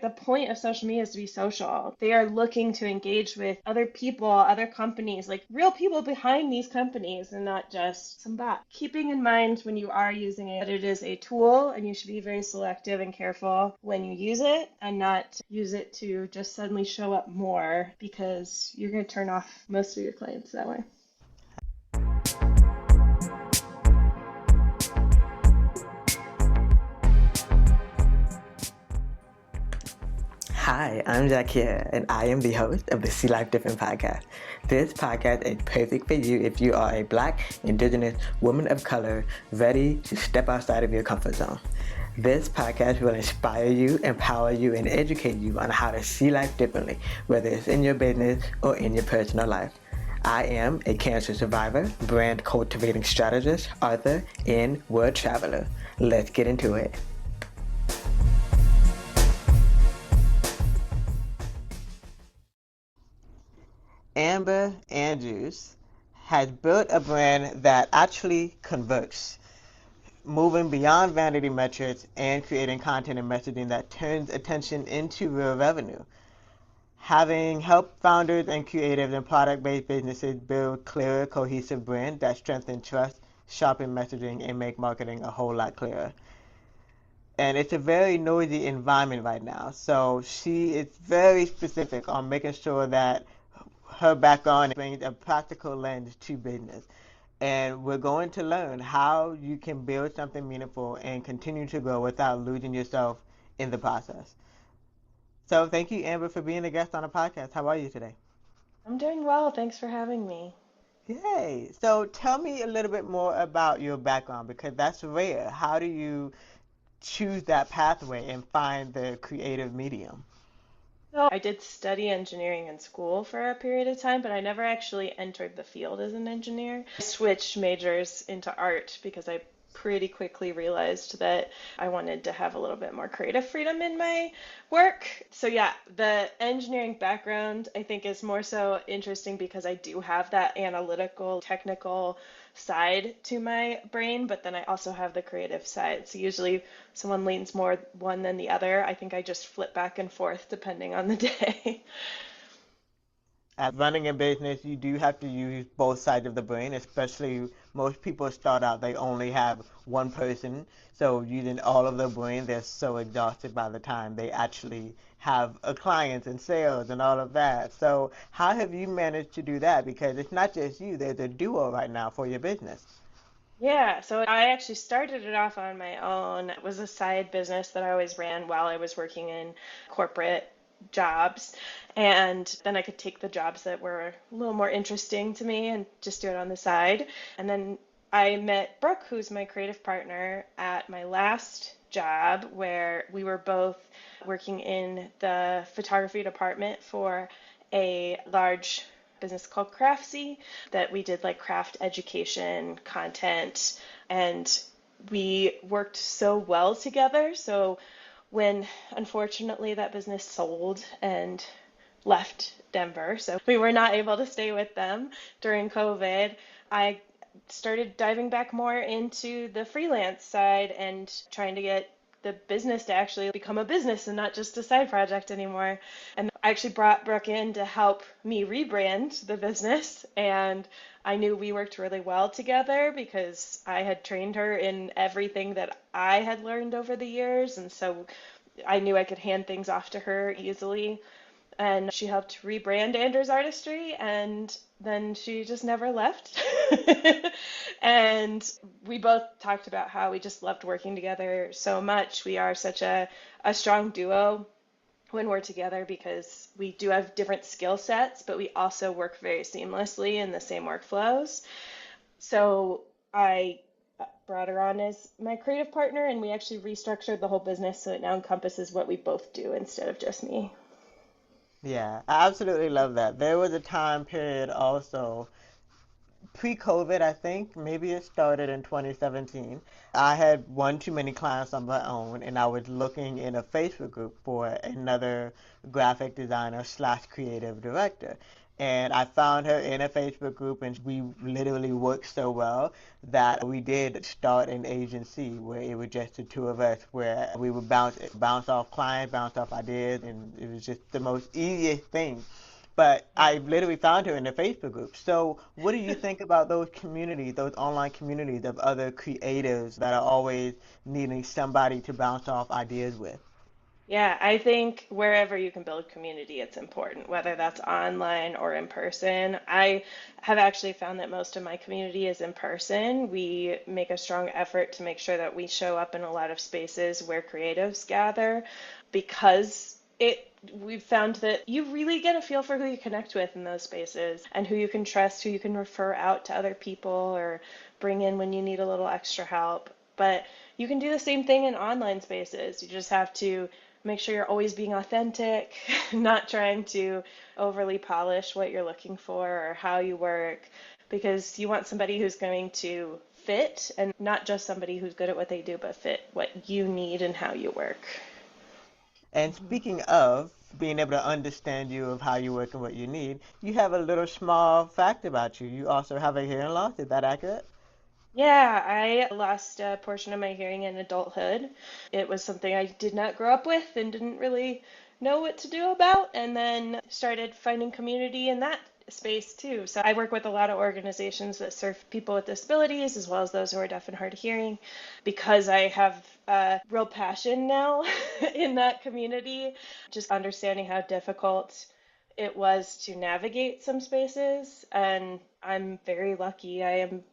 The point of social media is to be social. They are looking to engage with other people, other companies, like real people behind these companies and not just some bot. Keeping in mind when you are using it that it is a tool and you should be very selective and careful when you use it and not use it to just suddenly show up more because you're going to turn off most of your clients that way. Hi, I'm Jack here, and I am the host of the See Life Different podcast. This podcast is perfect for you if you are a Black, Indigenous, woman of color, ready to step outside of your comfort zone. This podcast will inspire you, empower you, and educate you on how to see life differently, whether it's in your business or in your personal life. I am a cancer survivor, brand cultivating strategist, author, and world traveler. Let's get into it. Amber Andrews has built a brand that actually converts, moving beyond vanity metrics and creating content and messaging that turns attention into real revenue. Having helped founders and creatives in product-based businesses build clearer, cohesive brands that strengthen trust, sharpen messaging, and make marketing a whole lot clearer. And it's a very noisy environment right now, so she is very specific on making sure that her background brings a practical lens to business. And we're going to learn how you can build something meaningful and continue to grow without losing yourself in the process. So thank you, Amber, for being a guest on the podcast. How are you today? I'm doing well. Thanks for having me. Yay. So tell me a little bit more about your background because that's rare. How do you choose that pathway and find the creative medium? So I did study engineering in school for a period of time, but I never actually entered the field as an engineer. I switched majors into art because I pretty quickly realized that I wanted to have a little bit more creative freedom in my work. So yeah, the engineering background I think is more so interesting because I do have that analytical, technical side to my brain, but then I also have the creative side. So usually someone leans more one than the other. I think I just flip back and forth depending on the day. As running a business, you do have to use both sides of the brain, especially most people start out, they only have one person. So using all of their brain, they're so exhausted by the time they actually have a client and sales and all of that. So how have you managed to do that? Because it's not just you, there's a duo right now for your business. Yeah, so I actually started it off on my own. It was a side business that I always ran while I was working in corporate jobs. And then I could take the jobs that were a little more interesting to me and just do it on the side. And then I met Brooke, who's my creative partner, at my last job where we were both working in the photography department for a large business called Craftsy that we did like craft education content, and we worked so well together. So when unfortunately that business sold and left Denver, so we were not able to stay with them during COVID, I started diving back more into the freelance side and trying to get the business to actually become a business and not just a side project anymore. And I actually brought Brooke in to help me rebrand the business. And I knew we worked really well together because I had trained her in everything that I had learned over the years. And so I knew I could hand things off to her easily. And she helped rebrand Andrew's Artistry, and then she just never left. And we both talked about how we just loved working together so much. We are such a strong duo when we're together because we do have different skill sets, but we also work very seamlessly in the same workflows. So I brought her on as my creative partner, and we actually restructured the whole business so it now encompasses what we both do instead of just me. Yeah, I absolutely love that. There was a time period also pre-COVID, I think, maybe it started in 2017. I had one too many clients on my own, and I was looking in a Facebook group for another graphic designer slash creative director. And I found her in a Facebook group, and we literally worked so well that we did start an agency where it was just the two of us, where we would bounce off clients, bounce off ideas, and it was just the most easiest thing. But Yeah. I literally found her in the Facebook group. So, what do you think about those communities, those online communities of other creatives that are always needing somebody to bounce off ideas with? Yeah, I think wherever you can build community, it's important, whether that's online or in person. I have actually found that most of my community is in person. We make a strong effort to make sure that we show up in a lot of spaces where creatives gather because we've found that you really get a feel for who you connect with in those spaces and who you can trust, who you can refer out to other people or bring in when you need a little extra help. But you can do the same thing in online spaces. You just have to make sure you're always being authentic, not trying to overly polish what you're looking for or how you work, because you want somebody who's going to fit and not just somebody who's good at what they do, but fit what you need and how you work. And speaking of being able to understand you of how you work and what you need, you have a little small fact about you. You also have a hearing loss. Is that accurate? Yeah, I lost a portion of my hearing in adulthood. It was something I did not grow up with and didn't really know what to do about, and then started finding community in that space too. So I work with a lot of organizations that serve people with disabilities as well as those who are deaf and hard of hearing because I have a real passion now in that community, just understanding how difficult it was to navigate some spaces. And I'm very lucky. I am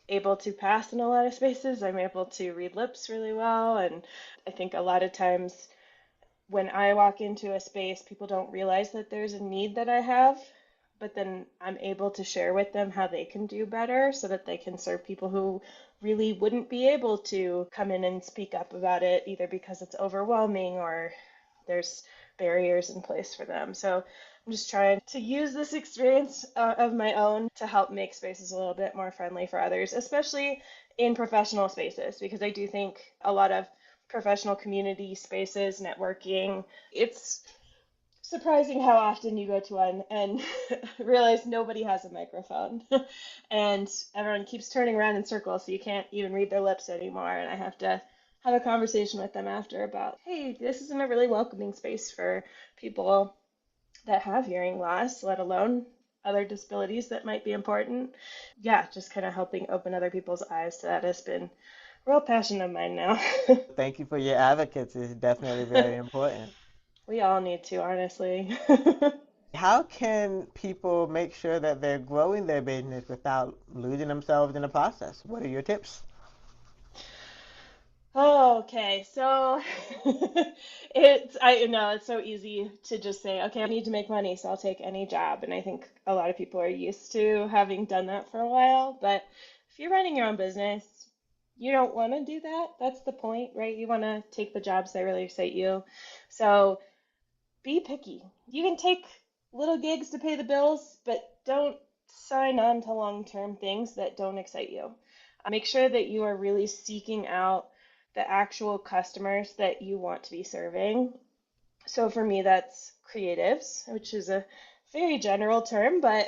able to pass in a lot of spaces. I'm able to read lips really well. And I think a lot of times when I walk into a space, people don't realize that there's a need that I have, but then I'm able to share with them how they can do better so that they can serve people who really wouldn't be able to come in and speak up about it, either because it's overwhelming or there's barriers in place for them. So I'm just trying to use this experience of my own to help make spaces a little bit more friendly for others, especially in professional spaces, because I do think a lot of professional community spaces, networking, it's surprising how often you go to one and realize nobody has a microphone and everyone keeps turning around in circles so you can't even read their lips anymore, and I have to have a conversation with them after about, hey, this isn't a really welcoming space for people that have hearing loss, let alone other disabilities that might be important. Yeah, just kind of helping open other people's eyes to that has been a real passion of mine now. Thank you for your advocacy. It's definitely very important. We all need to, honestly. How can people make sure that they're growing their business without losing themselves in the process? What are your tips? Oh, okay. So it's I know it's so easy to just say, okay, I need to make money, so I'll take any job. And I think a lot of people are used to having done that for a while. But if you're running your own business, you don't want to do that. That's the point, right? You want to take the jobs that really excite you. So be picky. You can take little gigs to pay the bills, but don't sign on to long-term things that don't excite you. Make sure that you are really seeking out the actual customers that you want to be serving. So for me, that's creatives, which is a very general term, but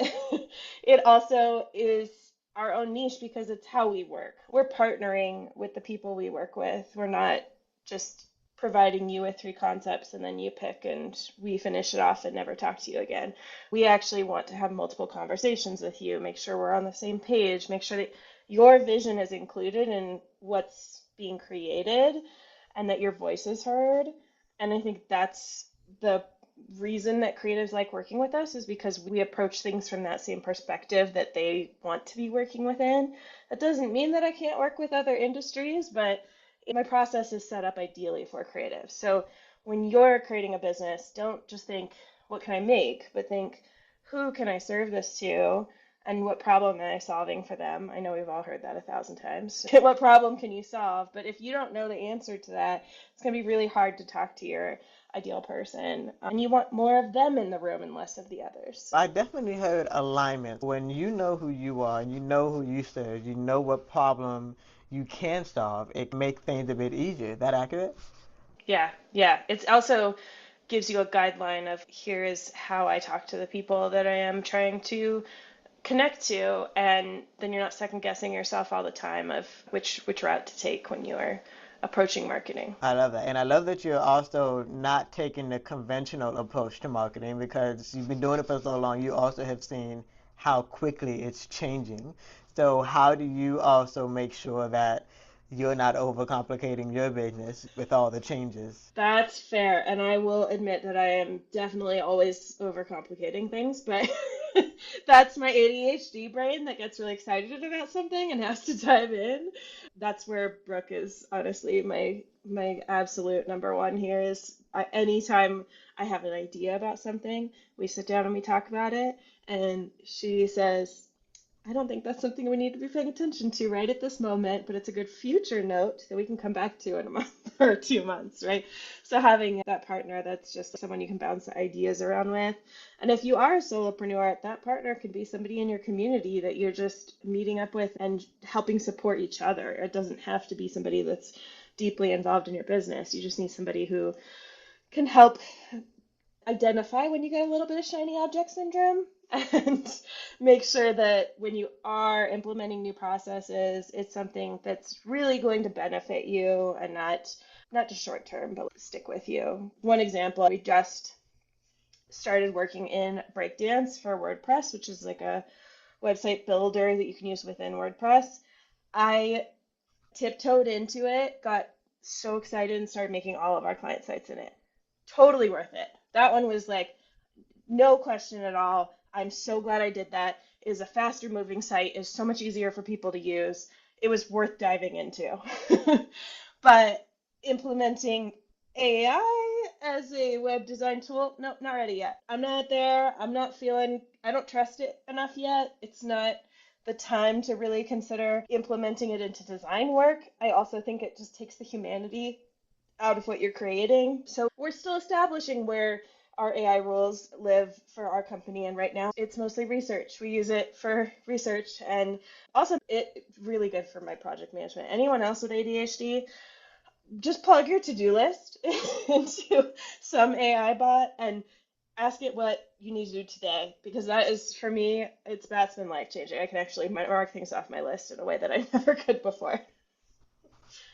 it also is our own niche because it's how we work. We're partnering with the people we work with. We're not just providing you with three concepts and then you pick and we finish it off and never talk to you again. We actually want to have multiple conversations with you, make sure we're on the same page, make sure that your vision is included in what's being created and that your voice is heard. And I think that's the reason that creatives like working with us is because we approach things from that same perspective that they want to be working within. That doesn't mean that I can't work with other industries, but my process is set up ideally for creatives. So when you're creating a business, don't just think, what can I make, but think, who can I serve this to? And what problem am I solving for them? I know we've all heard that 1,000 times. What problem can you solve? But if you don't know the answer to that, it's going to be really hard to talk to your ideal person. And you want more of them in the room and less of the others. I definitely heard alignment. When you know who you are and you know who you serve, you know what problem you can solve, it makes things a bit easier. Is that accurate? Yeah, yeah. It's also gives you a guideline of here is how I talk to the people that I am trying to connect to, and then you're not second guessing yourself all the time of which route to take when you are approaching marketing. I love that. And I love that you're also not taking the conventional approach to marketing because you've been doing it for so long. You also have seen how quickly it's changing. So how do you also make sure that you're not overcomplicating your business with all the changes? That's fair, and I will admit that I am definitely always overcomplicating things, but that's my ADHD brain that gets really excited about something and has to dive in. That's where Brooke is honestly my absolute number one here is anytime I have an idea about something, we sit down and we talk about it, and she says, I don't think that's something we need to be paying attention to right at this moment, but it's a good future note that we can come back to in a month or 2 months, right? So having that partner that's just someone you can bounce ideas around with. And if you are a solopreneur, that partner could be somebody in your community that you're just meeting up with and helping support each other. It doesn't have to be somebody that's deeply involved in your business. You just need somebody who can help identify when you get a little bit of shiny object syndrome and make sure that when you are implementing new processes, it's something that's really going to benefit you and not just short term, but stick with you. One example, we just started working in breakdance for WordPress, which is like a website builder that you can use within WordPress. I tiptoed into it, got so excited and started making all of our client sites in it. Totally worth it. That one was like no question at all. I'm so glad I did that. It is a faster moving site. It's so much easier for people to use. It was worth diving into. But implementing AI as a web design tool, nope, not ready yet. I'm not there. I don't trust it enough yet. It's not the time to really consider implementing it into design work. I also think it just takes the humanity out of what you're creating. So we're still establishing where our AI rules live for our company. And right now it's mostly research. We use it for research and also it's really good for my project management. Anyone else with ADHD, just plug your to-do list into some AI bot and ask it what you need to do today because that is for me that's been life changing. I can actually mark things off my list in a way that I never could before.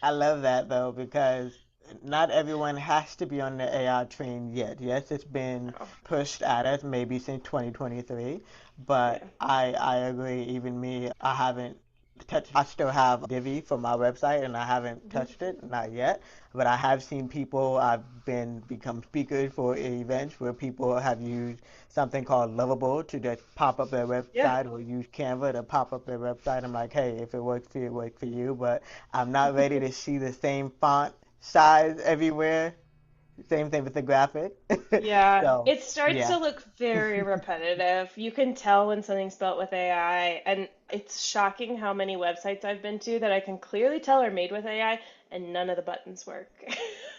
I love that though because not everyone has to be on the AI train yet. Yes, it's been Oh, pushed at us maybe since 2023, yeah. but I agree. Even me, I haven't touched. I still have Divi for my website, and I haven't Mhm. touched it, not yet. But I have seen people. I've become speakers for events where people have used something called Lovable to just pop up their Yeah. website or use Canva to pop up their website. I'm like, hey, if it works for you, it works for you. But I'm not ready to see the same font size everywhere. Same thing with the graphic. Yeah, So, it starts yeah. to look very repetitive. You can tell when something's built with AI, and it's shocking how many websites I've been to that I can clearly tell are made with AI and none of the buttons work.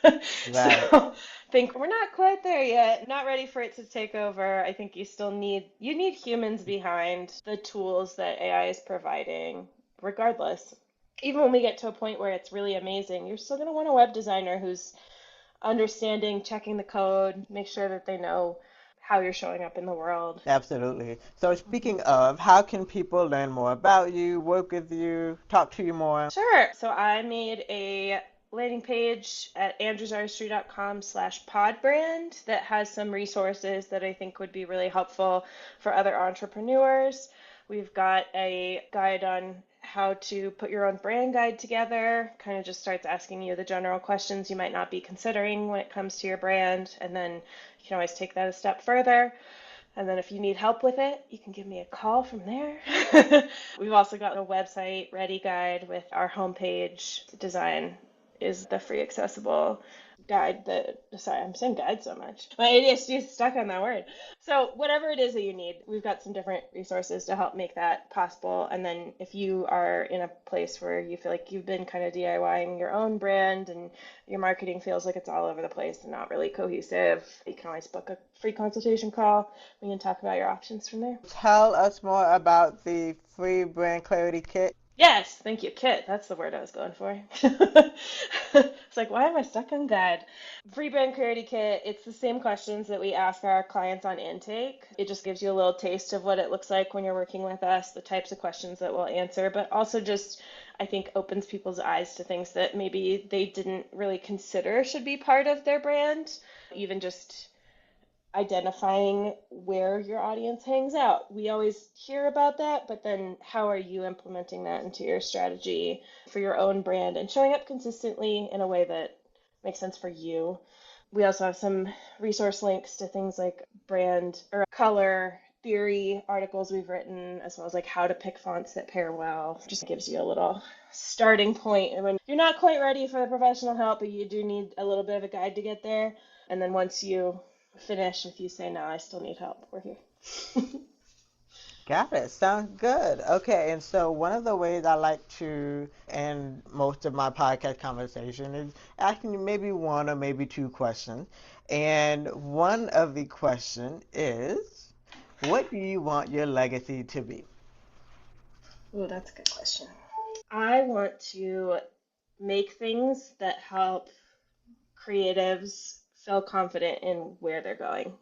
So, Right. I think we're not quite there yet. Not ready for it to take over. I think you need humans behind the tools that AI is providing, regardless. Even when we get to a point where it's really amazing, you're still going to want a web designer who's understanding, checking the code, make sure that they know how you're showing up in the world. Absolutely. So, speaking of, how can people learn more about you, work with you, talk to you more? Sure. So I made a landing page at andrewsartistry.com/podbrand that has some resources that I think would be really helpful for other entrepreneurs. We've got a guide on how to put your own brand guide together, kind of just starts asking you the general questions you might not be considering when it comes to your brand, and then you can always take that a step further. And then if you need help with it, you can give me a call from there. We've also got a website ready guide with our homepage design is the free accessible guide that, sorry, I'm saying guide so much. My ADHD is stuck on that word. So whatever it is that you need, we've got some different resources to help make that possible. And then if you are in a place where you feel like you've been kind of DIYing your own brand and your marketing feels like it's all over the place and not really cohesive, you can always book a free consultation call. We can talk about your options from there. Tell us more about the free brand clarity kit. Yes, thank you, Kit. That's the word I was going for. It's like, why am I stuck on guide? Free Brand Clarity Kit, it's the same questions that we ask our clients on intake. It just gives you a little taste of what it looks like when you're working with us, the types of questions that we'll answer, but also just, I think, opens people's eyes to things that maybe they didn't really consider should be part of their brand. Even just identifying where your audience hangs out. We always hear about that, but then how are you implementing that into your strategy for your own brand and showing up consistently in a way that makes sense for you? We also have some resource links to things like brand or color theory articles we've written, as well as like how to pick fonts that pair well. Just gives you a little starting point. And when you're not quite ready for the professional help, but you do need a little bit of a guide to get there. And then once you finish, if you say, no, I still need help, we're here. Got it. Sounds good. Okay, and so one of the ways I like to end most of my podcast conversation is asking you maybe one or maybe two questions. And one of the question is, what do you want your legacy to be? Oh, that's a good question. I want to make things that help creatives feel confident in where they're going.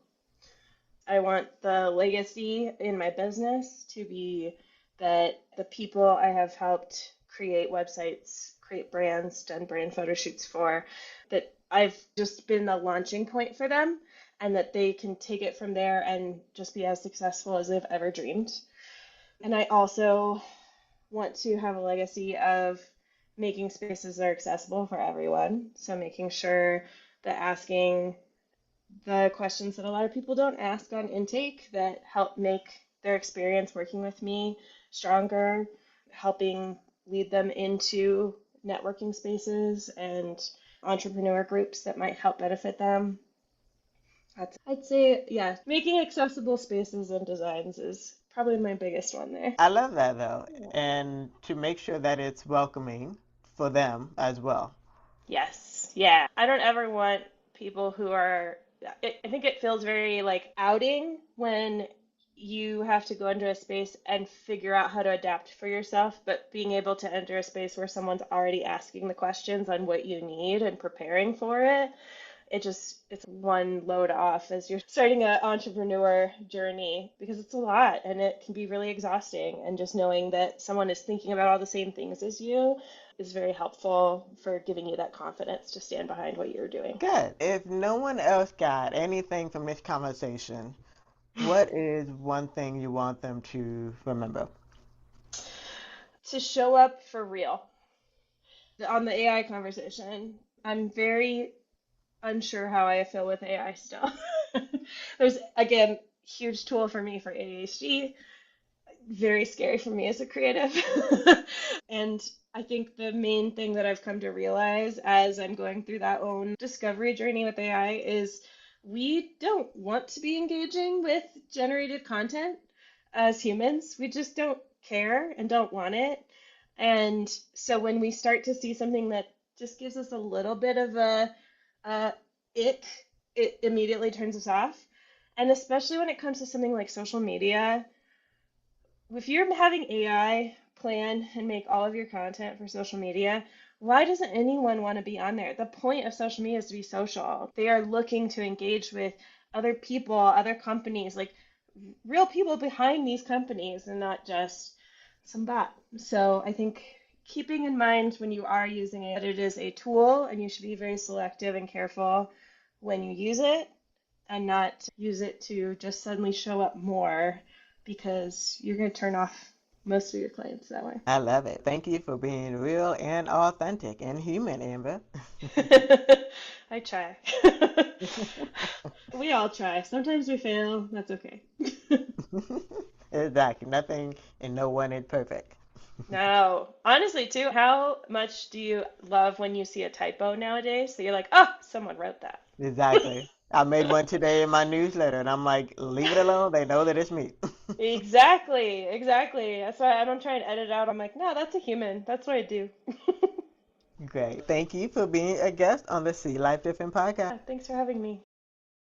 I want the legacy in my business to be that the people I have helped create websites, create brands, done brand photo shoots for, that I've just been the launching point for them and that they can take it from there and just be as successful as they've ever dreamed. And I also want to have a legacy of making spaces that are accessible for everyone. So making sure that asking the questions that a lot of people don't ask on intake that help make their experience working with me stronger, helping lead them into networking spaces and entrepreneur groups that might help benefit them. I'd say, yeah, making accessible spaces and designs is probably my biggest one there. I love that though, and to make sure that it's welcoming for them as well. Yes. Yeah. I don't ever want people who are, I think it feels very like outing when you have to go into a space and figure out how to adapt for yourself, but being able to enter a space where someone's already asking the questions on what you need and preparing for it, it's one load off as you're starting an entrepreneur journey because it's a lot and it can be really exhausting. And just knowing that someone is thinking about all the same things as you is very helpful for giving you that confidence to stand behind what you're doing. Good. If no one else got anything from this conversation, what is one thing you want them to remember? To show up for real. On the AI conversation, I'm very unsure how I feel with AI still. There's, again, huge tool for me for ADHD, very scary for me as a creative. And I think the main thing that I've come to realize as I'm going through that own discovery journey with AI is we don't want to be engaging with generated content as humans. We just don't care and don't want it. And so when we start to see something that just gives us a little bit of a ick, it immediately turns us off. And especially when it comes to something like social media, if you're having AI plan and make all of your content for social media, why doesn't anyone want to be on there? The point of social media is to be social. They are looking to engage with other people, other companies, like real people behind these companies and not just some bot. So I think keeping in mind when you are using it that it is a tool and you should be very selective and careful when you use it and not use it to just suddenly show up more because you're going to turn off most of your clients that way. I love it. Thank you for being real and authentic and human, Amber. I try. We all try. Sometimes we fail. That's okay. Exactly. Nothing and no one is perfect. No, honestly, too, how much do you love when you see a typo nowadays? So you're like, oh, someone wrote that. Exactly. I made one today in my newsletter, and I'm like, leave it alone. They know that it's me. Exactly, exactly. That's why I don't try and edit out. I'm like, no, that's a human. That's what I do. Great. Thank you for being a guest on the See Life Different podcast. Yeah, thanks for having me.